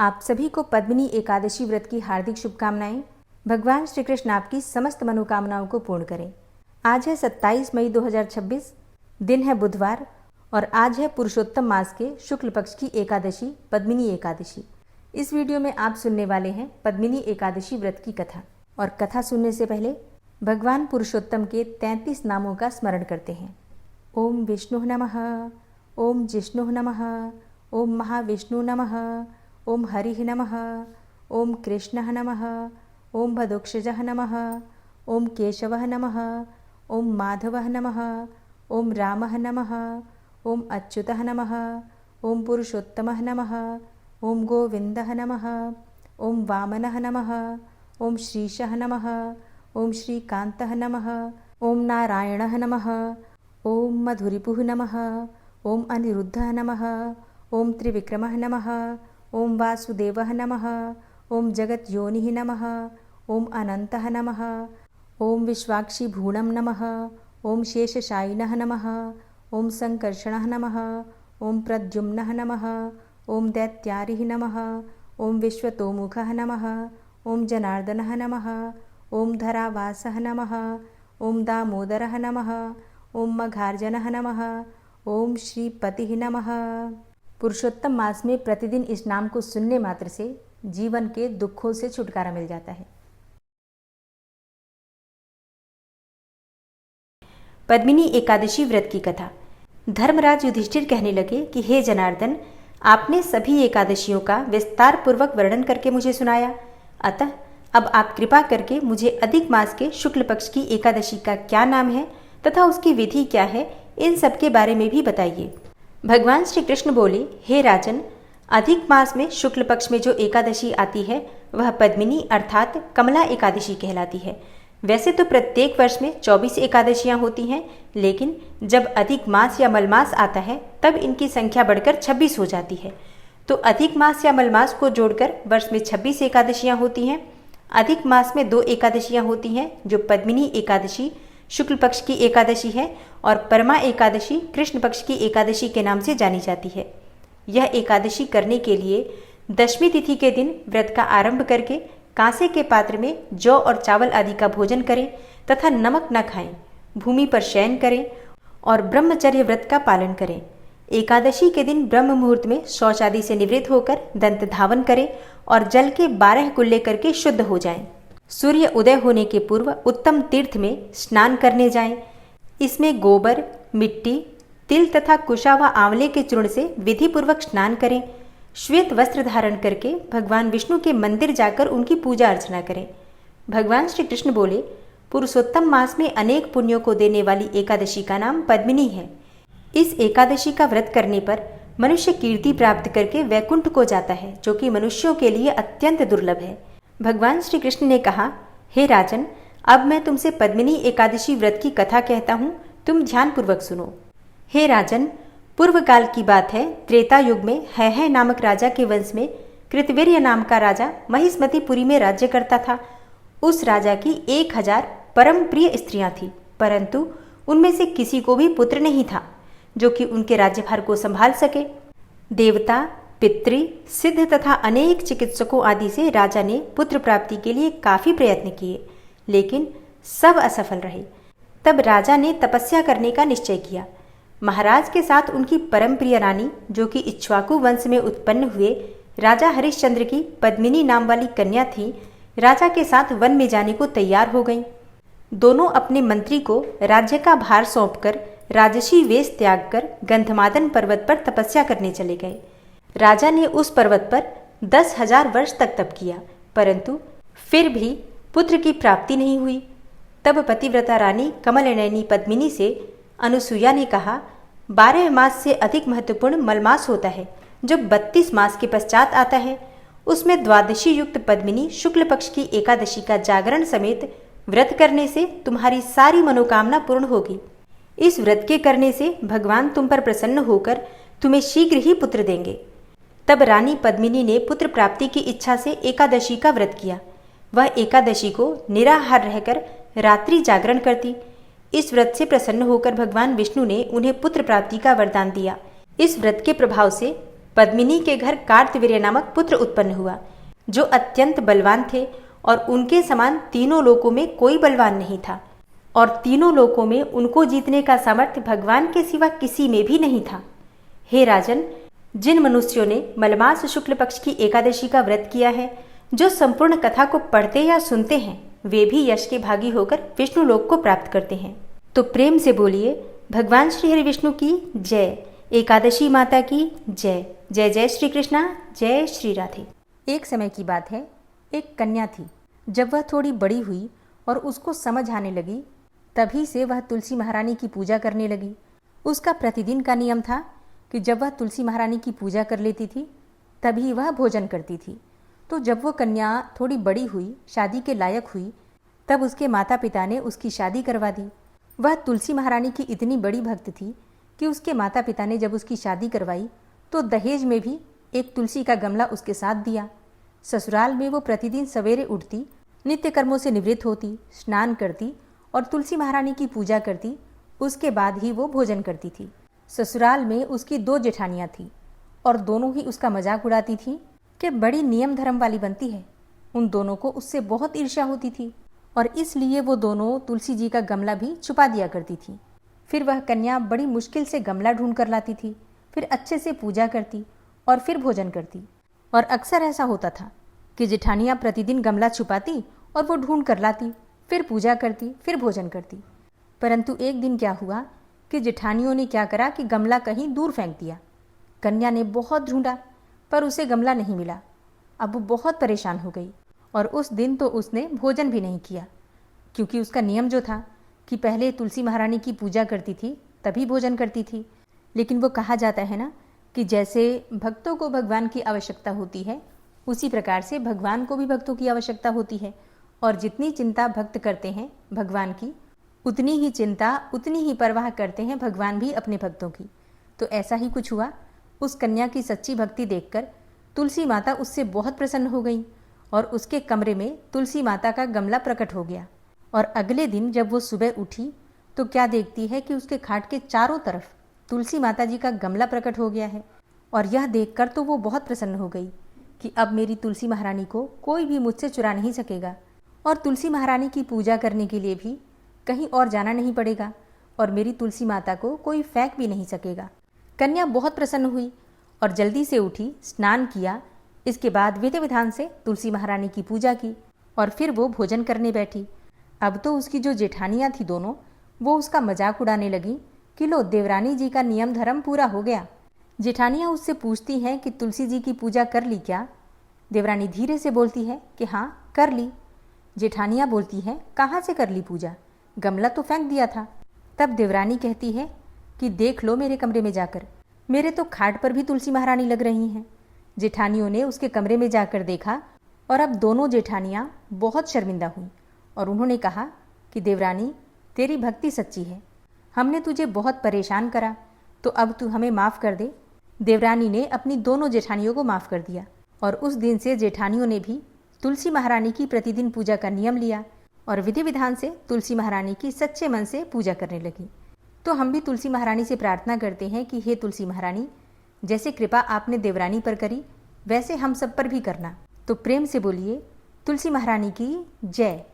आप सभी को पद्मिनी एकादशी व्रत की हार्दिक शुभकामनाएं। भगवान श्री कृष्ण आपकी समस्त मनोकामनाओं को पूर्ण करें। आज है 27 मई 2026, दिन है बुधवार और आज है पुरुषोत्तम मास के शुक्ल पक्ष की एकादशी पद्मिनी एकादशी। इस वीडियो में आप सुनने वाले हैं पद्मिनी एकादशी व्रत की कथा। और कथा सुनने से पहले भगवान पुरुषोत्तम के 33 नामों का स्मरण करते हैं। ओम विष्णु नमः, ओम जिष्णु नमः, ओम महाविष्णु नमः, ओम हरिः नमः, ओम कृष्णः नमः, ओम भदोक्षजः नमः, ओम केशवः नमः, ओम माधवः नमः, ओम रामः नमः, ओम अच्युतः नमः, ओम पुरुषोत्तमः नमः, ओम गोविन्दः नमः, ओम वामनः नमः, ओम श्रीशः नमः, ओम श्रीकान्तः नमः, ओम नारायणः नमः, ओम मधुरिपुः नमः, ओम अनिरुद्धः नमः, ओम त्रिविक्रमः नमः, ओम वासुदेवः नमः, ओम जगद्योनिः नमः, ओम अनन्तः नमः, ओम विश्वाक्षिभूणं नमः, ओम शेषशायिनः नमः, ओम संकर्षणः नमः, ओम प्रद्युम्नः नमः, ओम दैत्यारिः नमः, ओम विश्वतोमुखः नमः, ओम जनार्दनः नमः, ओम धरावासः नमः, ओम दामोदरः नमः, ओम मघार्जनः नमः, ओम श्रीपतिः नमः। पुरुषोत्तम मास में प्रतिदिन इस नाम को सुनने मात्र से जीवन के दुखों से छुटकारा मिल जाता है। पद्मिनी एकादशी व्रत की कथा। धर्मराज युधिष्ठिर कहने लगे कि हे जनार्दन, आपने सभी एकादशियों का विस्तार पूर्वक वर्णन करके मुझे सुनाया, अतः अब आप कृपा करके मुझे अधिक मास के शुक्ल पक्ष की एकादशी का क्या नाम है तथा उसकी विधि क्या है, इन सब के बारे में भी बताइए। भगवान श्री कृष्ण बोले, हे राजन, अधिक मास में शुक्ल पक्ष में जो एकादशी आती है वह पद्मिनी अर्थात कमला एकादशी कहलाती है। वैसे तो प्रत्येक वर्ष में 24 एकादशियां होती हैं, लेकिन जब अधिक मास या मलमास आता है तब इनकी संख्या बढ़कर 26 हो जाती है। तो अधिक मास या मलमास को जोड़कर वर्ष में 26 एकादशियां होती हैं। अधिक मास में 2 एकादशियां होती हैं जो पद्मिनी एकादशी शुक्ल पक्ष की एकादशी है और परमा एकादशी कृष्ण पक्ष की एकादशी के नाम से जानी जाती है। यह एकादशी करने के लिए दशमी तिथि के दिन व्रत का आरंभ करके कांसे के पात्र में जौ और चावल आदि का भोजन करें तथा नमक न खाएं, भूमि पर शयन करें और ब्रह्मचर्य व्रत का पालन करें। एकादशी के दिन ब्रह्म मुहूर्त में शौच आदि से निवृत्त होकर दंत धावन करें और जल के 12 कुल्ले करके शुद्ध हो जाएं। सूर्य उदय होने के पूर्व उत्तम तीर्थ में स्नान करने जाएं। इसमें गोबर, मिट्टी, तिल तथा कुशा व आंवले के चूर्ण से विधि पूर्वक स्नान करें। श्वेत वस्त्र धारण करके भगवान विष्णु के मंदिर जाकर उनकी पूजा अर्चना करें। भगवान श्री कृष्ण बोले, पुरुषोत्तम मास में अनेक पुण्यों को देने वाली एकादशी का नाम पद्मिनी है। इस एकादशी का व्रत करने पर मनुष्य कीर्ति प्राप्त करके वैकुंठ को जाता है, जो कि मनुष्यों के लिए अत्यंत दुर्लभ है। भगवान श्री कृष्ण ने कहा, हे राजन, अब मैं तुमसे पद्मिनी एकादशी व्रत की कथा कहता हूँ, तुम ध्यान पूर्वक सुनो। हे राजन, पूर्व काल की बात है, त्रेता युग में है नामक राजा के वंश में कृतवीर्य नाम का राजा महिष्मतिपुरी में राज्य करता था। उस राजा की 1000 परम प्रिय स्त्रियां थीं, परंतु उनमें से किसी को भी पुत्र नहीं था जो कि उनके राज्यभार को संभाल सके। देवता, पितृ, सिद्ध तथा अनेक चिकित्सकों आदि से राजा ने पुत्र प्राप्ति के लिए काफी प्रयत्न किए, लेकिन सब असफल रहे। तब राजा ने तपस्या करने का निश्चय किया। महाराज के साथ उनकी परम प्रिय रानी, जो कि इक्ष्वाकु वंश में उत्पन्न हुए राजा हरिश्चंद्र की पद्मिनी नाम वाली कन्या थी, राजा के साथ वन में जाने को तैयार हो गईं। दोनों अपने मंत्री को राज्य का भार सौंपकर राजसी वेश त्याग कर गंधमादन पर्वत पर तपस्या करने चले गए। राजा ने उस पर्वत पर 10,000 वर्ष तक तप किया, परंतु फिर भी पुत्र की प्राप्ति नहीं हुई। तब पतिव्रता रानी कमलनयनी पद्मिनी से अनुसुईया ने कहा, 12 मास से अधिक महत्वपूर्ण मलमास होता है जो 32 मास के पश्चात आता है। उसमें द्वादशी युक्त पद्मिनी शुक्ल पक्ष की एकादशी का जागरण समेत व्रत करने से तुम्हारी सारी मनोकामना पूर्ण होगी। इस व्रत के करने से भगवान तुम पर प्रसन्न होकर तुम्हें शीघ्र ही पुत्र देंगे। तब रानी पद्मिनी ने पुत्र प्राप्ति की इच्छा से एकादशी का व्रत किया। वह एकादशी को निराहार रहकर रात्रि जागरण करती। इस व्रत से प्रसन्न होकर भगवान विष्णु ने उन्हें पुत्र प्राप्ति का वरदान दिया। इस व्रत के प्रभाव से पद्मिनी के घर कार्तवीर्य नामक पुत्र उत्पन्न हुआ, जो अत्यंत बलवान थे और उनके समान तीनों लोकों में कोई बलवान नहीं था, और तीनों लोकों में उनको जीतने का सामर्थ्य भगवान के सिवा किसी में भी नहीं था। हे राजन, जिन मनुष्यों ने मलमास शुक्ल पक्ष की एकादशी का व्रत किया है, जो संपूर्ण कथा को पढ़ते या सुनते हैं, वे भी यश के भागी होकर विष्णु लोक को प्राप्त करते हैं। तो प्रेम से बोलिए, भगवान श्री हरि विष्णु की जय, एकादशी माता की जय। जय जय श्री कृष्णा, जय श्री राधे। एक समय की बात है, एक कन्या थी। जब वह थोड़ी बड़ी हुई और उसको समझ आने लगी, तभी से वह तुलसी महारानी की पूजा करने लगी। उसका प्रतिदिन का नियम था कि जब वह तुलसी महारानी की पूजा कर लेती थी, तभी वह भोजन करती थी। तो जब वो कन्या थोड़ी बड़ी हुई, शादी के लायक हुई, तब उसके माता पिता ने उसकी शादी करवा दी। वह तुलसी महारानी की इतनी बड़ी भक्त थी कि उसके माता पिता ने जब उसकी शादी करवाई तो दहेज में भी एक तुलसी का गमला उसके साथ दिया। ससुराल में वो प्रतिदिन सवेरे उठती, नित्य कर्मों से निवृत्त होती, स्नान करती और तुलसी महारानी की पूजा करती। उसके बाद ही वो भोजन करती थी। ससुराल में उसकी 2 जेठानियाँ थीं और दोनों ही उसका मजाक उड़ाती थीं कि बड़ी नियम धर्म वाली बनती है। उन दोनों को उससे बहुत ईर्ष्या होती थी और इसलिए वो दोनों तुलसी जी का गमला भी छुपा दिया करती थी। फिर वह कन्या बड़ी मुश्किल से गमला ढूंढ कर लाती थी, फिर अच्छे से पूजा करती और फिर भोजन करती। और अक्सर ऐसा होता था कि जेठानियाँ प्रतिदिन गमला छुपाती और वो ढूंढ कर लाती, फिर पूजा करती, फिर भोजन करती। परंतु एक दिन क्या हुआ कि जेठानियों ने क्या करा कि गमला कहीं दूर फेंक दिया। कन्या ने बहुत ढूंढा पर उसे गमला नहीं मिला। अब वो बहुत परेशान हो गई और उस दिन तो उसने भोजन भी नहीं किया, क्योंकि उसका नियम जो था कि पहले तुलसी महारानी की पूजा करती थी तभी भोजन करती थी। लेकिन वो कहा जाता है ना कि जैसे भक्तों को भगवान की आवश्यकता होती है, उसी प्रकार से भगवान को भी भक्तों की आवश्यकता होती है। और जितनी चिंता भक्त करते हैं भगवान की, उतनी ही चिंता, उतनी ही परवाह करते हैं भगवान भी अपने भक्तों की। तो ऐसा ही कुछ हुआ। उस कन्या की सच्ची भक्ति देखकर तुलसी माता उससे बहुत प्रसन्न हो गई और उसके कमरे में तुलसी माता का गमला प्रकट हो गया। और अगले दिन जब वो सुबह उठी तो क्या देखती है कि उसके खाट के चारों तरफ तुलसी माता जी का गमला प्रकट हो गया है। और यह देखकर तो वो बहुत प्रसन्न हो गई कि अब मेरी तुलसी महारानी को कोई भी मुझसे चुरा नहीं सकेगा और तुलसी महारानी की पूजा करने के लिए भी कहीं और जाना नहीं पड़ेगा और मेरी तुलसी माता को कोई फेंक भी नहीं सकेगा। कन्या बहुत प्रसन्न हुई और जल्दी से उठी, स्नान किया। इसके बाद विधि विधान से तुलसी महारानी की पूजा की और फिर वो भोजन करने बैठी। अब तो उसकी जो जेठानियाँ थी दोनों, वो उसका मजाक उड़ाने लगी कि लो, देवरानी जी का नियम धर्म पूरा हो गया। जेठानियाँ उससे पूछती हैं कि तुलसी जी की पूजा कर ली क्या? देवरानी धीरे से बोलती है कि हाँ, कर ली। जेठानियाँ बोलती हैं, कहाँ से कर ली पूजा? गमला तो फेंक दिया था। तब देवरानी कहती है कि देख लो मेरे कमरे में जाकर, मेरे तो खाट पर भी तुलसी महारानी लग रही हैं। जेठानियों ने उसके कमरे में जाकर देखा और अब दोनों जेठानियाँ बहुत शर्मिंदा हुईं और उन्होंने कहा कि देवरानी, तेरी भक्ति सच्ची है, हमने तुझे बहुत परेशान करा, तो अब तू हमें माफ़ कर दे। देवरानी ने अपनी दोनों जेठानियों को माफ़ कर दिया और उस दिन से जेठानियों ने भी तुलसी महारानी की प्रतिदिन पूजा का नियम लिया और विधि विधान से तुलसी महारानी की सच्चे मन से पूजा करने लगी। तो हम भी तुलसी महारानी से प्रार्थना करते हैं कि हे तुलसी महारानी, जैसे कृपा आपने देवरानी पर करी, वैसे हम सब पर भी करना। तो प्रेम से बोलिए, तुलसी महारानी की जय।